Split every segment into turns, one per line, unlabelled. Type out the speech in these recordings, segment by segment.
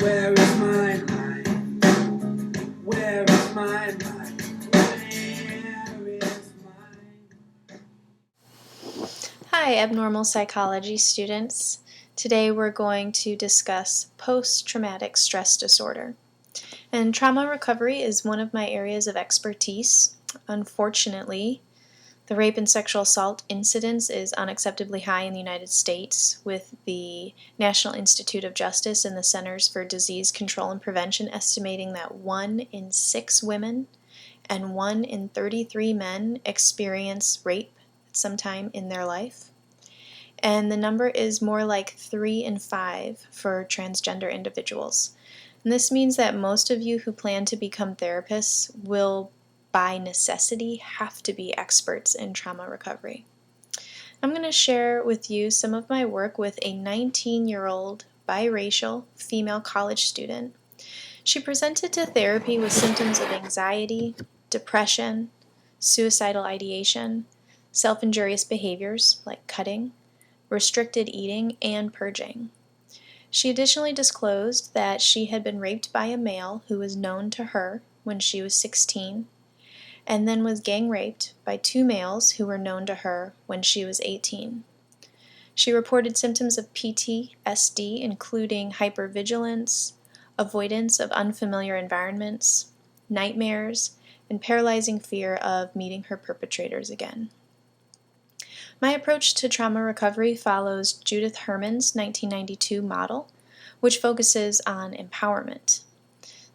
Where is my mind? Where is my mind? Where is mine?
Hi, abnormal psychology students. Today we're going to discuss post-traumatic stress disorder. And trauma recovery is one of my areas of expertise. Unfortunately, the rape and sexual assault incidence is unacceptably high in the United States, with the National Institute of Justice and the Centers for Disease Control and Prevention estimating that 1 in 6 women and 1 in 33 men experience rape at some time in their life. And the number is more like 3 in 5 for transgender individuals. And this means that most of you who plan to become therapists will, by necessity, have to be experts in trauma recovery. I'm going to share with you some of my work with a 19-year-old biracial female college student. She presented to therapy with symptoms of anxiety, depression, suicidal ideation, self-injurious behaviors like cutting, restricted eating, and purging. She additionally disclosed that she had been raped by a male who was known to her when she was 16, and then was gang raped by 2 males who were known to her when she was 18. She reported symptoms of Ptsd, including hypervigilance, avoidance of unfamiliar environments, nightmares, and paralyzing fear of meeting her perpetrators again. My approach to trauma recovery follows Judith Herman's 1992 model, which focuses on empowerment.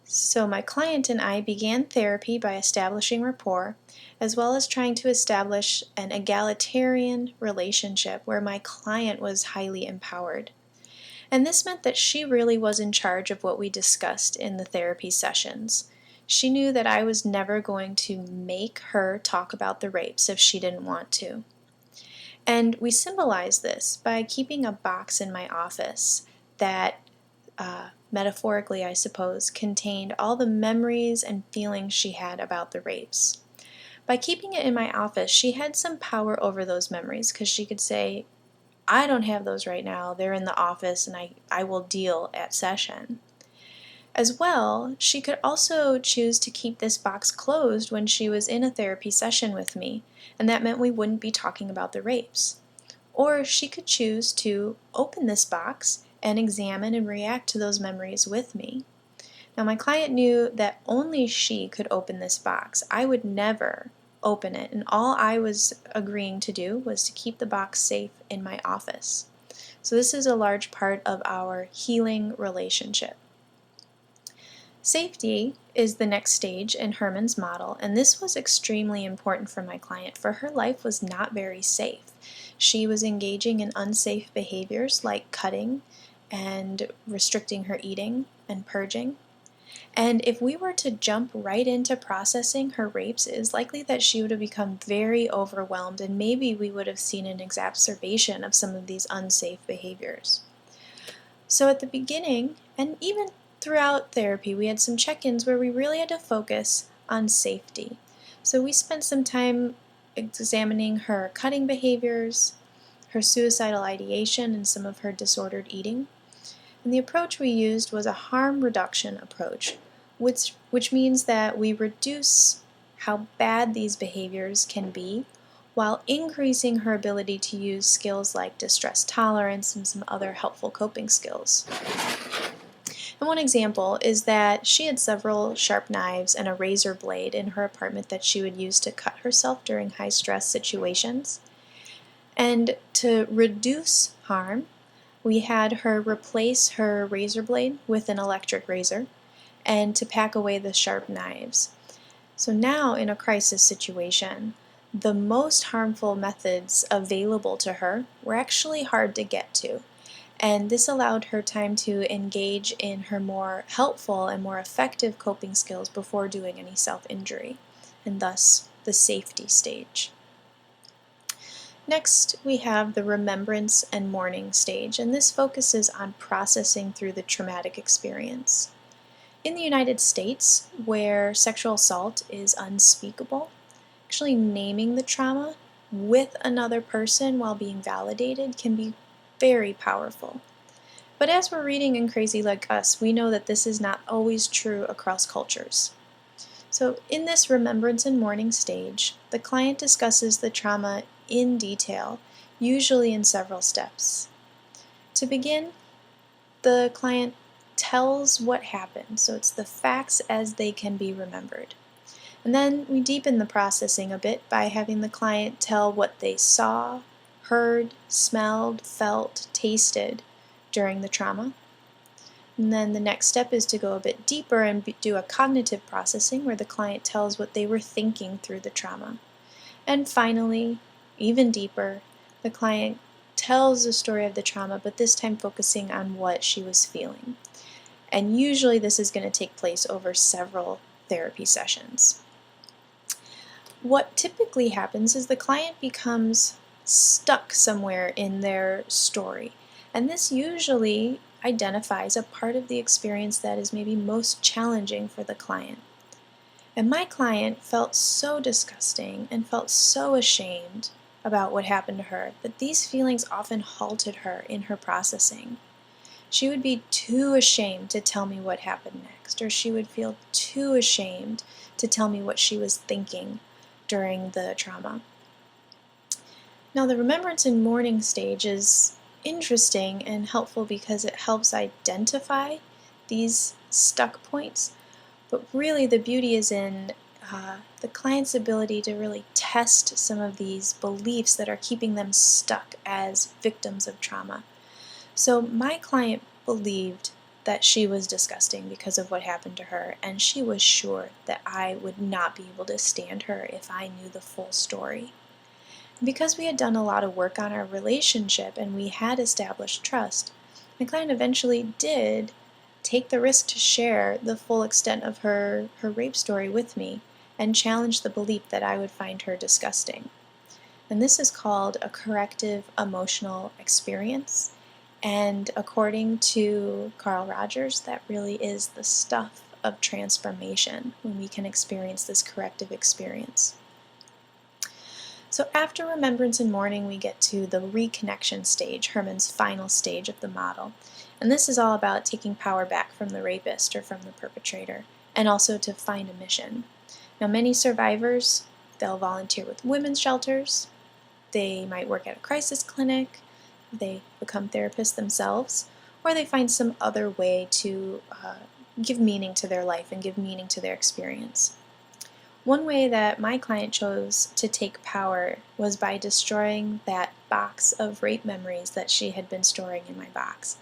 So my client and I began therapy by establishing rapport, as well as trying to establish an egalitarian relationship where my client was highly empowered. And this meant that she really was in charge of what we discussed in the therapy sessions. She knew that I was never going to make her talk about the rapes if she didn't want to. And we symbolize this by keeping a box in my office that, metaphorically I suppose, contained all the memories and feelings she had about the rapes. By keeping it in my office, she had some power over those memories because she could say, I don't have those right now, they're in the office and I will deal at session. As well, she could also choose to keep this box closed when she was in a therapy session with me, and that meant we wouldn't be talking about the rapes. Or she could choose to open this box and examine and react to those memories with me. Now, my client knew that only she could open this box. I would never open it, and all I was agreeing to do was to keep the box safe in my office. So this is a large part of our healing relationship. Safety is the next stage in Herman's model, and this was extremely important for my client, for her life was not very safe. She was engaging in unsafe behaviors like cutting and restricting her eating and purging. And if we were to jump right into processing her rapes, it is likely that she would have become very overwhelmed, and maybe we would have seen an exacerbation of some of these unsafe behaviors. So at the beginning, and even throughout therapy, we had some check-ins where we really had to focus on safety. So we spent some time examining her cutting behaviors, her suicidal ideation, and some of her disordered eating. And the approach we used was a harm reduction approach, which means that we reduce how bad these behaviors can be while increasing her ability to use skills like distress tolerance and some other helpful coping skills. And one example is that she had several sharp knives and a razor blade in her apartment that she would use to cut herself during high-stress situations. And to reduce harm, we had her replace her razor blade with an electric razor and to pack away the sharp knives. So now in a crisis situation, the most harmful methods available to her were actually hard to get to. And this allowed her time to engage in her more helpful and more effective coping skills before doing any self-injury, and thus the safety stage. Next, we have the remembrance and mourning stage, and this focuses on processing through the traumatic experience. In the United States, where sexual assault is unspeakable, actually naming the trauma with another person while being validated can be very powerful. But as we're reading in Crazy Like Us, we know that this is not always true across cultures. So in this remembrance and mourning stage, the client discusses the trauma in detail, usually in several steps. To begin, the client tells what happened, so it's the facts as they can be remembered. And then we deepen the processing a bit by having the client tell what they saw, heard, smelled, felt, tasted during the trauma. And then the next step is to go a bit deeper and do a cognitive processing where the client tells what they were thinking through the trauma. And finally, even deeper, the client tells the story of the trauma, but this time focusing on what she was feeling. And usually this is going to take place over several therapy sessions. What typically happens is the client becomes stuck somewhere in their story, and this usually identifies a part of the experience that is maybe most challenging for the client. And my client felt so disgusting and felt so ashamed about what happened to her that these feelings often halted her in her processing. She would be too ashamed to tell me what happened next, or she would feel too ashamed to tell me what she was thinking during the trauma. Now, the remembrance and mourning stage is interesting and helpful because it helps identify these stuck points, but really the beauty is in the client's ability to really test some of these beliefs that are keeping them stuck as victims of trauma. So my client believed that she was disgusting because of what happened to her, and she was sure that I would not be able to stand her if I knew the full story. Because we had done a lot of work on our relationship and we had established trust, my client eventually did take the risk to share the full extent of her rape story with me and challenge the belief that I would find her disgusting. And this is called a corrective emotional experience. And according to Carl Rogers, that really is the stuff of transformation when we can experience this corrective experience. So after remembrance and mourning, we get to the reconnection stage, Herman's final stage of the model. And this is all about taking power back from the rapist or from the perpetrator, and also to find a mission. Now, many survivors, they'll volunteer with women's shelters, they might work at a crisis clinic, they become therapists themselves, or they find some other way to give meaning to their life and give meaning to their experience. One way that my client chose to take power was by destroying that box of rape memories that she had been storing in my box.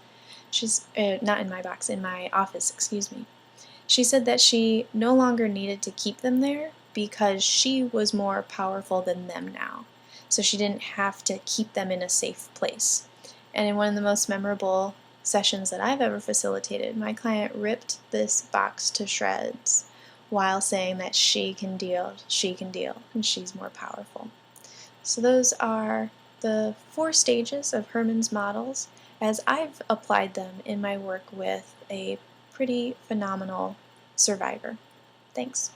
Not in my box, in my office, excuse me. She said that she no longer needed to keep them there because she was more powerful than them now. So she didn't have to keep them in a safe place. And in one of the most memorable sessions that I've ever facilitated, my client ripped this box to shreds while saying that she can deal, and she's more powerful. So those are the 4 stages of Herman's models as I've applied them in my work with a pretty phenomenal survivor. Thanks.